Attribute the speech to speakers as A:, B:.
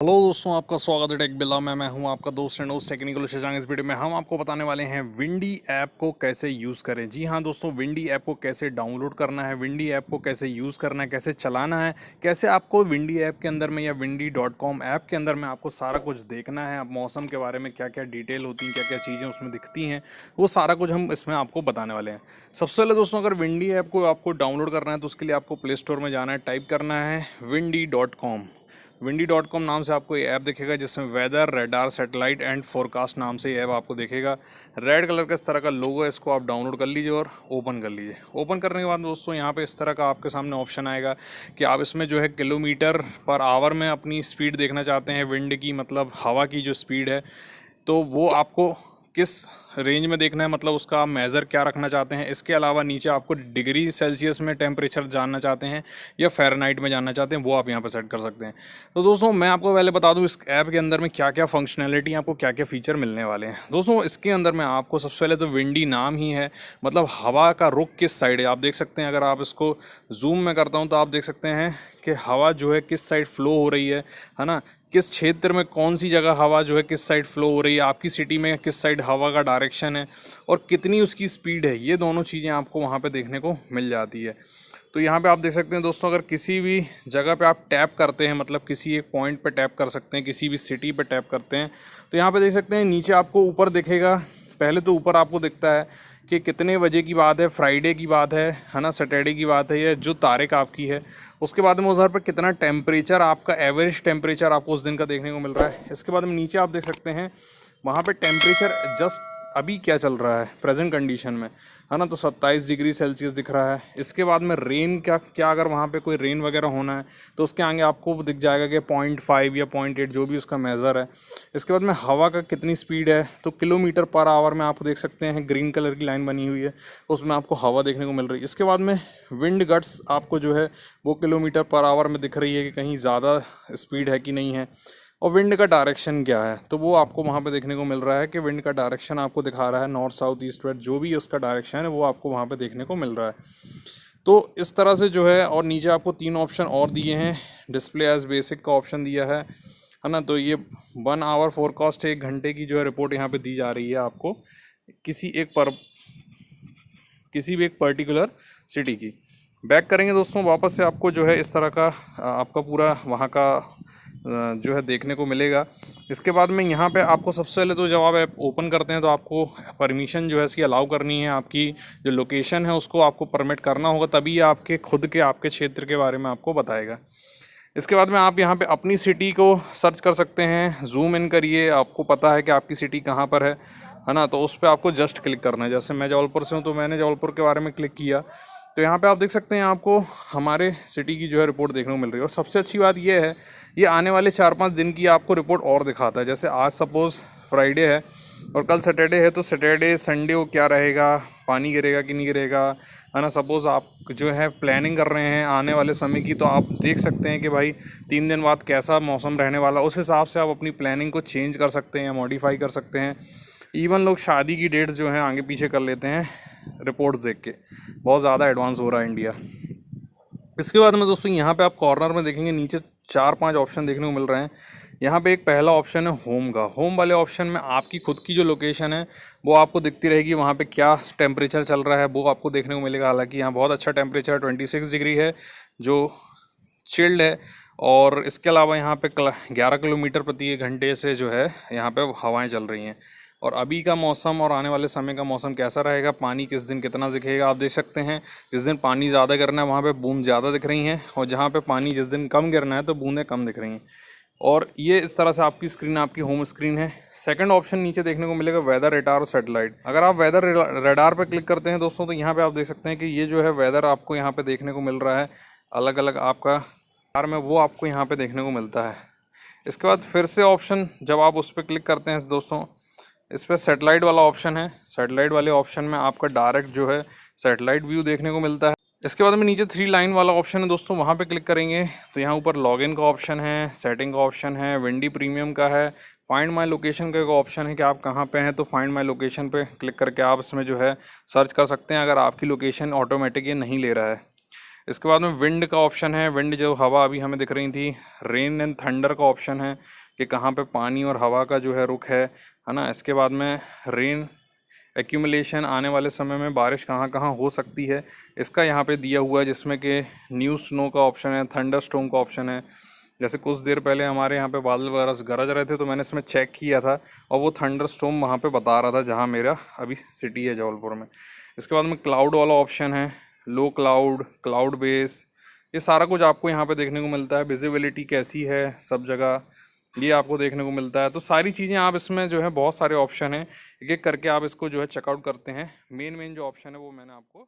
A: Hello दोस्तों, आपका स्वागत है टेक बिल्ला में। मैं हूं आपका दोस्त एंड होस्ट टेक्निकल शशांक। इस वीडियो में हम आपको बताने वाले हैं विंडी ऐप को कैसे यूज़ करें। जी हां दोस्तों, विंडी ऐप को कैसे डाउनलोड करना है, विंडी ऐप को कैसे यूज़ करना है, कैसे चलाना है, कैसे आपको विंडी ऐप के अंदर में या windy.com ऐप के अंदर में आपको सारा कुछ देखना है। अब मौसम के बारे में क्या क्या डिटेल होती हैं, क्या क्या चीज़ें उसमें दिखती हैं, वो सारा कुछ हम इसमें आपको बताने वाले हैं। सबसे पहले दोस्तों, अगर विंडी ऐप को आपको डाउनलोड करना है तो उसके लिए आपको प्ले स्टोर में जाना है, टाइप करना है windy.com। windy.com नाम से आपको ये ऐप दिखेगा, जिसमें weather, radar, satellite and forecast नाम से ये ऐप आपको दिखेगा। रेड कलर का इस तरह का लोगो है, इसको आप डाउनलोड कर लीजिए और ओपन कर लीजिए। ओपन करने के बाद दोस्तों, यहाँ पे इस तरह का आपके सामने ऑप्शन आएगा कि आप इसमें जो है किलोमीटर पर आवर में अपनी स्पीड देखना चाहते हैं, विंड की मतलब हवा की जो स्पीड है, तो वो आपको किस रेंज में देखना है, मतलब उसका आप मेज़र क्या रखना चाहते हैं। इसके अलावा नीचे आपको डिग्री सेल्सियस में टेम्परेचर जानना चाहते हैं या फ़ारेनहाइट में जानना चाहते हैं, वो आप यहाँ पर सेट कर सकते हैं। तो दोस्तों, मैं आपको पहले बता दूँ इस ऐप के अंदर में क्या क्या फंक्शनैलिटी, आपको क्या क्या फ़ीचर मिलने वाले हैं। दोस्तों, इसके अंदर में आपको सबसे पहले तो विंडी नाम ही है, मतलब हवा का रुख किस साइड है आप देख सकते हैं। अगर आप इसको जूम में करता हूँ तो आप देख सकते हैं कि हवा जो है किस साइड फ्लो हो रही है ना, किस क्षेत्र में कौन सी जगह हवा जो है किस साइड फ्लो हो रही है, आपकी सिटी में किस साइड हवा का डायरेक्शन है और कितनी उसकी स्पीड है, ये दोनों चीज़ें आपको वहाँ पे देखने को मिल जाती है। तो यहाँ पे आप देख सकते हैं दोस्तों, अगर किसी भी जगह पे आप टैप करते हैं, मतलब किसी एक पॉइंट पे टैप कर सकते हैं, किसी भी सिटी पे टैप करते हैं, तो यहाँ पे देख सकते हैं नीचे आपको ऊपर दिखेगा। पहले तो ऊपर आपको दिखता है कि कितने बजे की बात है, फ्राइडे की बात है ना, सैटरडे की बात है, या जो तारीख आपकी है। उसके बाद में उधर पर कितना टेम्परेचर, आपका एवरेज टेम्परेचर आपको उस दिन का देखने को मिल रहा है। इसके बाद में नीचे आप देख सकते हैं वहाँ पे टेम्परेचर जस्ट अभी क्या चल रहा है प्रेजेंट कंडीशन में, है ना, तो 27 डिग्री सेल्सियस दिख रहा है। इसके बाद में रेन क्या अगर वहाँ पे कोई रेन वगैरह होना है तो उसके आगे आपको दिख जाएगा कि 0.5 या 0.8 जो भी उसका मेज़र है। इसके बाद में हवा का कितनी स्पीड है, तो किलोमीटर पर आवर में आप देख सकते हैं ग्रीन कलर की लाइन बनी हुई है, उसमें आपको हवा देखने को मिल रही है। इसके बाद में विंड गट्स आपको जो है वो किलोमीटर पर आवर में दिख रही है कि कहीं ज़्यादा स्पीड है कि नहीं है, और विंड का डायरेक्शन क्या है, तो वो आपको वहाँ पे देखने को मिल रहा है कि विंड का डायरेक्शन आपको दिखा रहा है नॉर्थ, साउथ, ईस्ट, वेस्ट, जो भी उसका डायरेक्शन है वो आपको वहाँ पे देखने को मिल रहा है। तो इस तरह से जो है, और नीचे आपको 3 ऑप्शन और दिए हैं। डिस्प्ले एज बेसिक का ऑप्शन दिया है ना, तो ये 1 आवर फोरकास्ट, 1 घंटे की जो है रिपोर्ट यहाँ पर दी जा रही है आपको किसी भी एक पर्टिकुलर सिटी की। बैक करेंगे दोस्तों, वापस से आपको जो है इस तरह का आपका पूरा वहाँ का जो है देखने को मिलेगा। इसके बाद में यहाँ पे आपको सबसे पहले तो जब आप ऐप ओपन करते हैं तो आपको परमिशन जो है इसकी अलाउ करनी है, आपकी जो लोकेशन है उसको आपको परमिट करना होगा, तभी आपके खुद के आपके क्षेत्र के बारे में आपको बताएगा। इसके बाद में आप यहाँ पे अपनी सिटी को सर्च कर सकते हैं, जूम इन करिए, आपको पता है कि आपकी सिटी कहाँ पर है ना, तो उस पर आपको जस्ट क्लिक करना है। जैसे मैं जबलपुर से हूँ तो मैंने जबलपुर के बारे में क्लिक किया, तो यहाँ पे आप देख सकते हैं आपको हमारे सिटी की जो है रिपोर्ट देखने को मिल रही है। और सबसे अच्छी बात ये है, ये आने वाले 4-5 दिन की आपको रिपोर्ट और दिखाता है। जैसे आज सपोज़ फ्राइडे है और कल सैटरडे है, तो सैटरडे संडे को क्या रहेगा, पानी गिरेगा कि नहीं गिरेगा, है ना। सपोज़ आप जो है प्लानिंग कर रहे हैं आने वाले समय की, तो आप देख सकते हैं कि भाई 3 दिन बाद कैसा मौसम रहने वाला, उस हिसाब से आप अपनी प्लानिंग को चेंज कर सकते हैं या मॉडिफाई कर सकते हैं। इवन लोग शादी की डेट्स जो हैं आगे पीछे कर लेते हैं रिपोर्ट्स देख के, बहुत ज़्यादा एडवांस हो रहा है इंडिया। इसके बाद में दोस्तों यहाँ पे आप कॉर्नर में देखेंगे नीचे 4-5 ऑप्शन देखने को मिल रहे हैं। यहाँ पे एक पहला ऑप्शन है होम का। होम वाले ऑप्शन में आपकी खुद की जो लोकेशन है वो आपको दिखती रहेगी, वहाँ पे क्या टेम्परेचर चल रहा है वो आपको देखने को मिलेगा। हालांकि यहाँ बहुत अच्छा टेम्परेचर 26 डिग्री है जो चिल्ड है, और इसके अलावा यहाँ पे 11 किलोमीटर प्रति घंटे से जो है यहाँ पे हवाएं चल रही हैं। और अभी का मौसम और आने वाले समय का मौसम कैसा रहेगा, पानी किस दिन कितना दिखेगा, आप देख सकते हैं। जिस दिन पानी ज़्यादा गिरना है वहाँ पे बूंद ज़्यादा दिख रही हैं, और जहाँ पे पानी जिस दिन कम गिरना है तो बूंदें कम दिख रही हैं। और ये इस तरह से आपकी स्क्रीन आपकी होम स्क्रीन है। सेकंड ऑप्शन नीचे देखने को मिलेगा वेदर रेडार और सैटेलाइट। अगर आप वेदर रेडार पर क्लिक करते हैं दोस्तों, तो यहाँ पर आप देख सकते हैं कि ये जो है वेदर आपको यहाँ पर देखने को मिल रहा है, अलग अलग आपका कार में वो आपको यहाँ पर देखने को मिलता है। इसके बाद फिर से ऑप्शन जब आप उस पर क्लिक करते हैं दोस्तों, इस पर सैटेलाइट वाला ऑप्शन है। सैटेलाइट वाले ऑप्शन में आपका डायरेक्ट जो है सैटेलाइट व्यू देखने को मिलता है। इसके बाद में नीचे 3 लाइन वाला ऑप्शन है दोस्तों, वहाँ पे क्लिक करेंगे तो यहाँ ऊपर लॉगिन का ऑप्शन है, सेटिंग का ऑप्शन है, विंडी प्रीमियम का है, फाइंड माई लोकेशन का एक ऑप्शन है कि आप कहाँ पे हैं, तो फाइंड माई लोकेशन पे क्लिक करके आप इसमें जो है सर्च कर सकते हैं अगर आपकी लोकेशन ऑटोमेटिक ये नहीं ले रहा है। इसके बाद में विंड का ऑप्शन है, विंड जो हवा अभी हमें दिख रही थी। रेन एंड थंडर का ऑप्शन है कि कहाँ पे पानी और हवा का जो है रुख है ना। इसके बाद में रेन एक्यूमुलेशन, आने वाले समय में बारिश कहाँ कहाँ हो सकती है, इसका यहाँ पे दिया हुआ है, जिसमें कि न्यू स्नो का ऑप्शन है, थंडर स्टॉर्म का ऑप्शन है। जैसे कुछ देर पहले हमारे यहाँ पे बादल गरज रहे थे, तो मैंने इसमें चेक किया था और वो थंडर स्टॉर्म वहाँ पे बता रहा था जहाँ मेरा अभी सिटी है जबलपुर में। इसके बाद में क्लाउड वाला ऑप्शन है, लो क्लाउड, क्लाउड बेस, ये सारा कुछ आपको यहाँ पे देखने को मिलता है। विजिबिलिटी कैसी है सब जगह, ये आपको देखने को मिलता है। तो सारी चीज़ें आप इसमें जो है बहुत सारे ऑप्शन हैं, एक एक करके आप इसको जो है चेकआउट करते हैं। मेन जो ऑप्शन है वो मैंने आपको